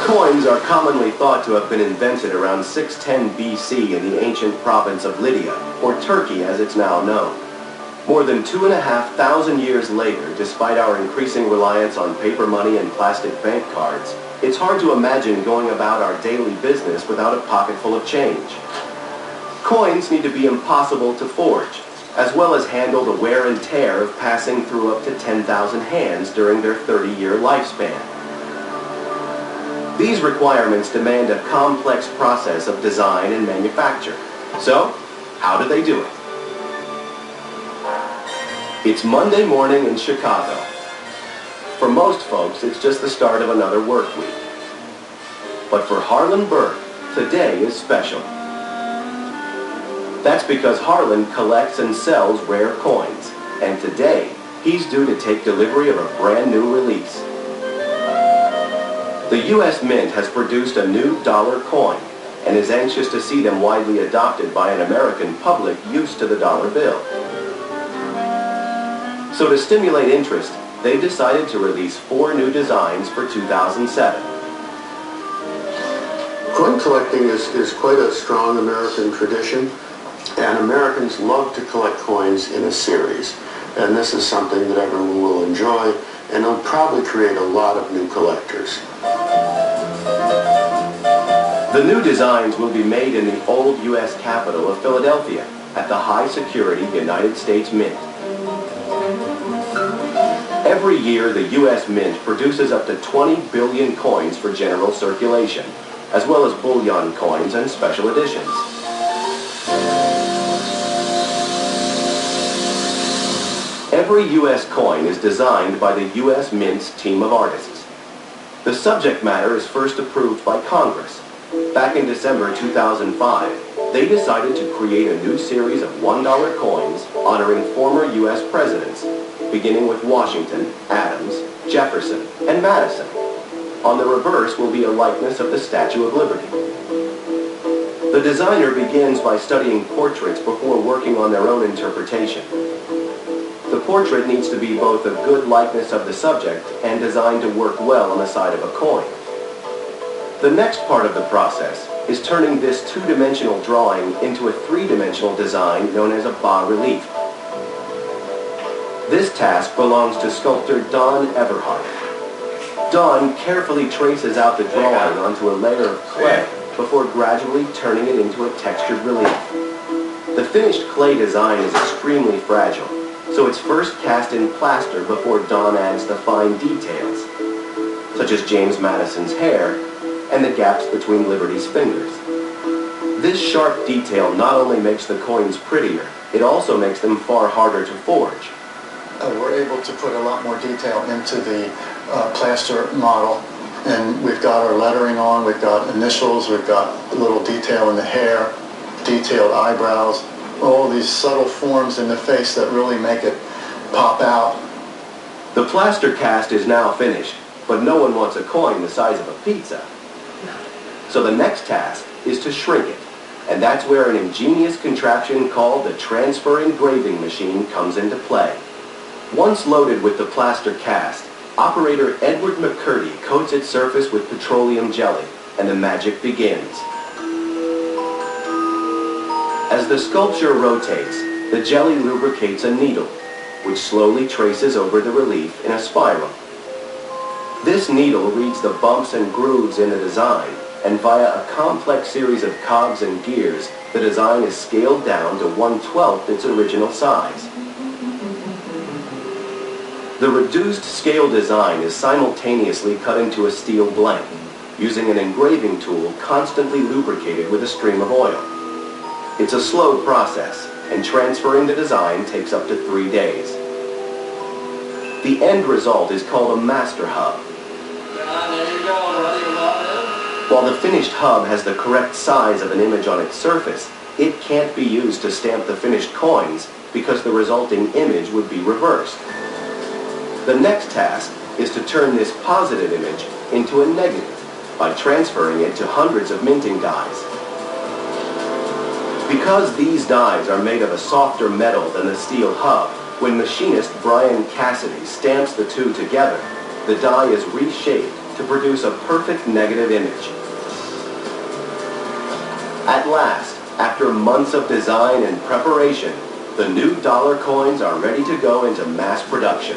Coins are commonly thought to have been invented around 610 BC in the ancient province of Lydia, or Turkey as it's now known. More than 2,500 years later, despite our increasing reliance on paper money and plastic bank cards, it's hard to imagine going about our daily business without a pocket full of change. Coins need to be impossible to forge, as well as handle the wear and tear of passing through up to 10,000 hands during their 30-year lifespan. These requirements demand a complex process of design and manufacture. So, how do they do it? It's Monday morning in Chicago. For most folks, it's just the start of another work week. But for Harlan Berg, today is special. That's because Harlan collects and sells rare coins, and today, he's due to take delivery of a brand new release. The U.S. Mint has produced a new dollar coin and is anxious to see them widely adopted by an American public used to the dollar bill. So to stimulate interest, they decided to release 4 new designs for 2007. Coin collecting is quite a strong American tradition, and Americans love to collect coins in a series. And this is something that everyone will enjoy, and it'll probably create a lot of new collectors. The new designs will be made in the old U.S. capital of Philadelphia at the high-security United States Mint. Every year, the U.S. Mint produces up to 20 billion coins for general circulation, as well as bullion coins and special editions. Every U.S. coin is designed by the U.S. Mint's team of artists. The subject matter is first approved by Congress. Back in December 2005, they decided to create a new series of $1 coins honoring former U.S. presidents, beginning with Washington, Adams, Jefferson, and Madison. On the reverse will be a likeness of the Statue of Liberty. The designer begins by studying portraits before working on their own interpretation. The portrait needs to be both a good likeness of the subject and designed to work well on the side of a coin. The next part of the process is turning this two-dimensional drawing into a three-dimensional design known as a bas-relief. This task belongs to sculptor Don Everhart. Don carefully traces out the drawing onto a layer of clay before gradually turning it into a textured relief. The finished clay design is extremely fragile, so it's first cast in plaster before Don adds the fine details, such as James Madison's hair and the gaps between Liberty's fingers. This sharp detail not only makes the coins prettier, it also makes them far harder to forge. We're able to put a lot more detail into the plaster model, and we've got our lettering on, we've got initials, we've got a little detail in the hair, detailed eyebrows, all these subtle forms in the face that really make it pop out. The plaster cast is now finished, but no one wants a coin the size of a pizza. So the next task is to shrink it, and that's where an ingenious contraption called the transfer engraving machine comes into play. Once loaded with the plaster cast, operator Edward McCurdy coats its surface with petroleum jelly, and the magic begins. As the sculpture rotates, the jelly lubricates a needle, which slowly traces over the relief in a spiral. This needle reads the bumps and grooves in the design, and via a complex series of cogs and gears, the design is scaled down to 1/12 its original size. The reduced scale design is simultaneously cut into a steel blank, using an engraving tool constantly lubricated with a stream of oil. It's a slow process, and transferring the design takes up to 3 days. The end result is called a master hub. While the finished hub has the correct size of an image on its surface, it can't be used to stamp the finished coins because the resulting image would be reversed. The next task is to turn this positive image into a negative by transferring it to hundreds of minting dies. Because these dies are made of a softer metal than the steel hub, when machinist Brian Cassidy stamps the two together, the die is reshaped to produce a perfect negative image. At last, after months of design and preparation, the new dollar coins are ready to go into mass production.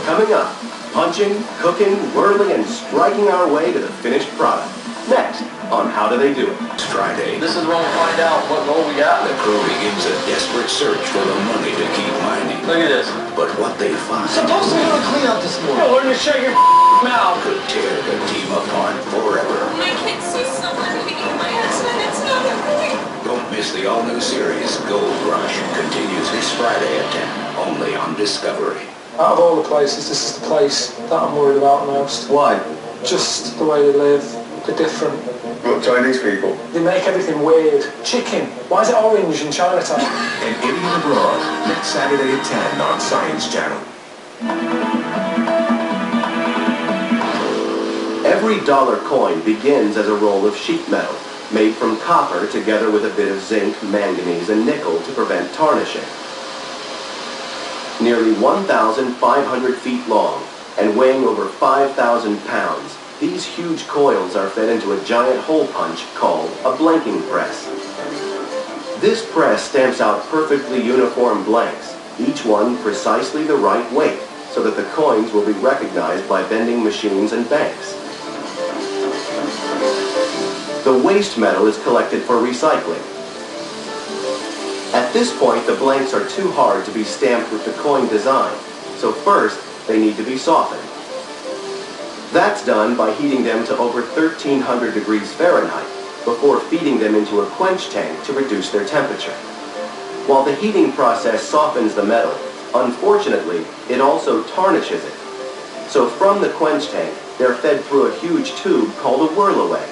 Coming up, punching, cooking, whirling, and striking our way to the finished product. Next, on How Do They Do It? It's Friday. This is when we'll find out what gold we got. The crew begins a desperate search for the money to keep mining. Look at this. But what they find Supposed to be able to clean up this morning. Well, learn to shut your mouth. could tear the team apart forever. I can't see someone leaving my husband. It's not okay. Don't miss the all-new series Gold Rush. Continues this Friday at 10, only on Discovery. Out of all the places, this is the place that I'm worried about most. Why? Just the way they live, they're different. What, Chinese people? They make everything weird. Chicken, why is it orange in Chinatown? An Idiot Abroad, next Saturday at 10 on Science Channel. Every dollar coin begins as a roll of sheet metal, made from copper together with a bit of zinc, manganese, and nickel to prevent tarnishing. Nearly 1,500 feet long and weighing over 5,000 pounds, these huge coils are fed into a giant hole punch called a blanking press. This press stamps out perfectly uniform blanks, each one precisely the right weight, so that the coins will be recognized by vending machines and banks. The waste metal is collected for recycling. At this point, the blanks are too hard to be stamped with the coin design, so first they need to be softened. That's done by heating them to over 1,300 degrees Fahrenheit before feeding them into a quench tank to reduce their temperature. While the heating process softens the metal, unfortunately, it also tarnishes it. So from the quench tank, they're fed through a huge tube called a whirl-away.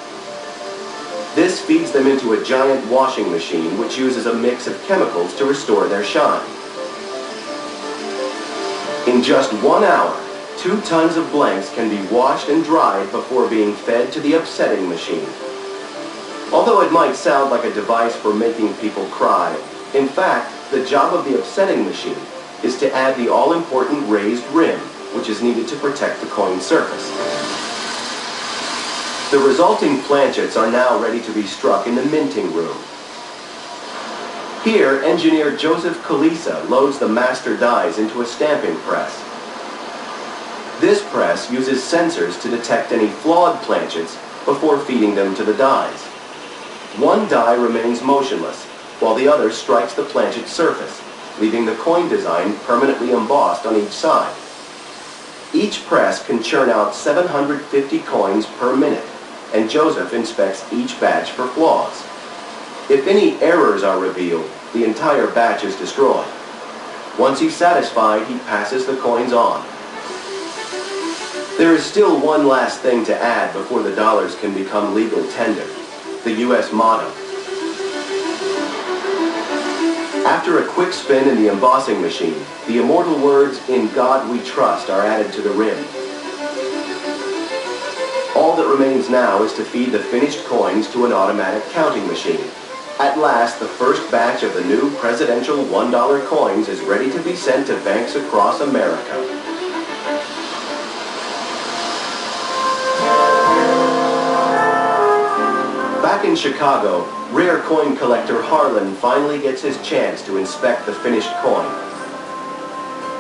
This feeds them into a giant washing machine which uses a mix of chemicals to restore their shine. In just 1 hour, 2 tons of blanks can be washed and dried before being fed to the upsetting machine. Although it might sound like a device for making people cry, in fact, the job of the upsetting machine is to add the all-important raised rim, which is needed to protect the coin surface. The resulting planchets are now ready to be struck in the minting room. Here, engineer Joseph Kalisa loads the master dies into a stamping press. This press uses sensors to detect any flawed planchets before feeding them to the dies. One die remains motionless, while the other strikes the planchet surface, leaving the coin design permanently embossed on each side. Each press can churn out 750 coins per minute, and Joseph inspects each batch for flaws. If any errors are revealed, the entire batch is destroyed. Once he's satisfied, he passes the coins on. There is still one last thing to add before the dollars can become legal tender: the U.S. motto. After a quick spin in the embossing machine, the immortal words, "In God We Trust," are added to the rim. All that remains now is to feed the finished coins to an automatic counting machine. At last, the first batch of the new presidential $1 coins is ready to be sent to banks across America. Back in Chicago, rare coin collector Harlan finally gets his chance to inspect the finished coin.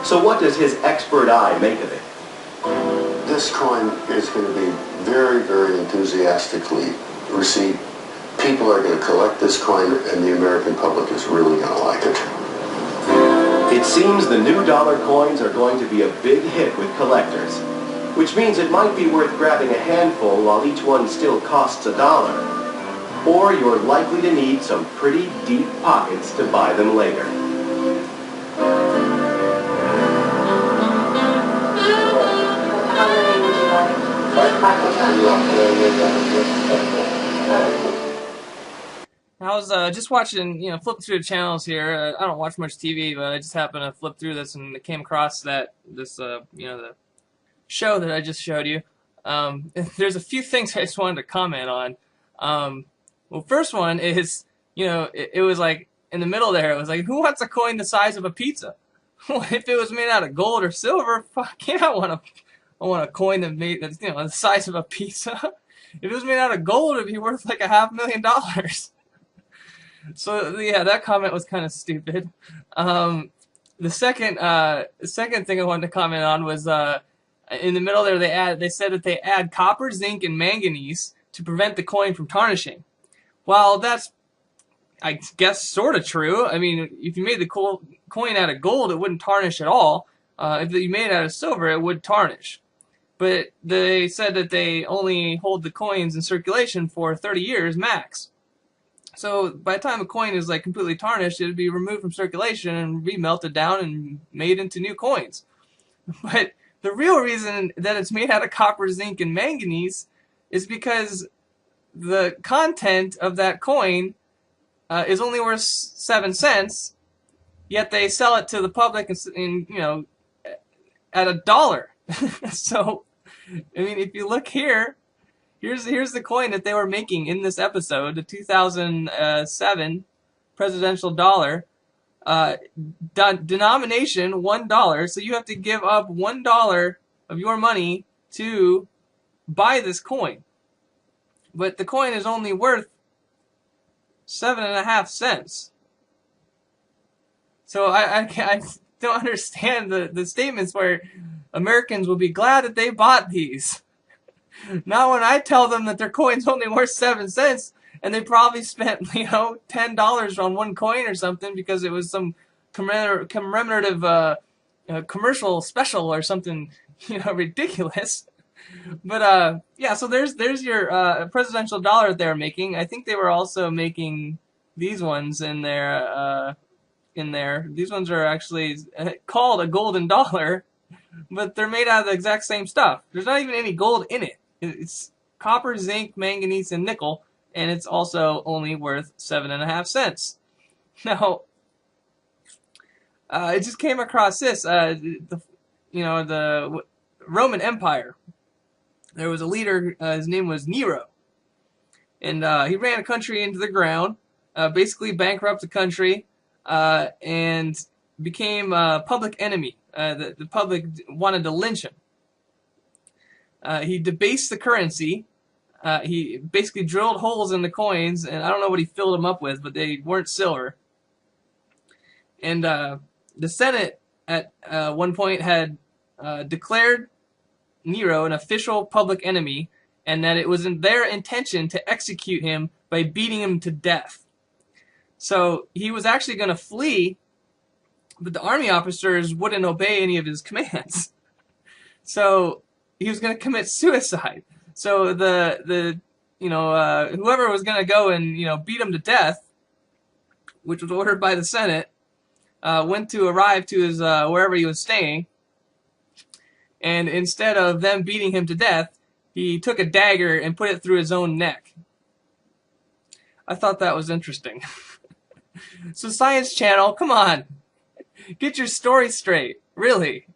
So what does his expert eye make of it? This coin is going to be very, very enthusiastically received. People are going to collect this coin, and the American public is really going to like it. It seems the new dollar coins are going to be a big hit with collectors, which means it might be worth grabbing a handful while each one still costs $1. Or you're likely to need some pretty deep pockets to buy them later. I was just watching, flipping through the channels here. I don't watch much TV, but I just happened to flip through this and came across the show that I just showed you. There's a few things I just wanted to comment on. Well, first one is, it was like in the middle there. It was like, who wants a coin the size of a pizza? If it was made out of gold or silver, fuck yeah, I want a coin that's the size of a pizza. If it was made out of gold, it'd be worth like $500,000. So yeah, that comment was kind of stupid. The second thing I wanted to comment on was in the middle there they said that they add copper, zinc, and manganese to prevent the coin from tarnishing. Well, that's, I guess, sort of true. I mean, if you made the coin out of gold, it wouldn't tarnish at all. If you made it out of silver, it would tarnish. But they said that they only hold the coins in circulation for 30 years max. So by the time a coin is like completely tarnished, it would be removed from circulation and re-melted down and made into new coins. But the real reason that it's made out of copper, zinc, and manganese is because the content of that coin is only worth 7 cents, yet they sell it to the public in at $1. So, I mean, if you look here, here's the coin that they were making in this episode, the 2007 presidential dollar, denomination $1. So you have to give up $1 of your money to buy this coin. But the coin is only worth 7.5 cents. So I don't understand the statements where Americans will be glad that they bought these. Not when I tell them that their coin's only worth 7 cents and they probably spent, $10 on one coin or something because it was some commemorative commercial special or something, ridiculous. But yeah, so there's your presidential dollar they're making. I think they were also making these ones in there. These ones are actually called a golden dollar, but they're made out of the exact same stuff. There's not even any gold in it. It's copper, zinc, manganese, and nickel, and it's also only worth 7.5 cents. Now, I just came across this. The Roman Empire. There was a leader. His name was Nero, and he ran a country into the ground. Basically, bankrupted the country, and became a public enemy. The public wanted to lynch him. He debased the currency. He basically drilled holes in the coins, and I don't know what he filled them up with, but they weren't silver. And the Senate at one point had declared Nero an official public enemy, and that it was in their intention to execute him by beating him to death. So he was actually going to flee, but the army officers wouldn't obey any of his commands. So he was going to commit suicide. So the whoever was going to go and beat him to death, which was ordered by the Senate, went to arrive to his wherever he was staying, and instead of them beating him to death, he took a dagger and put it through his own neck. I thought that was interesting. So Science Channel, come on, get your story straight, really.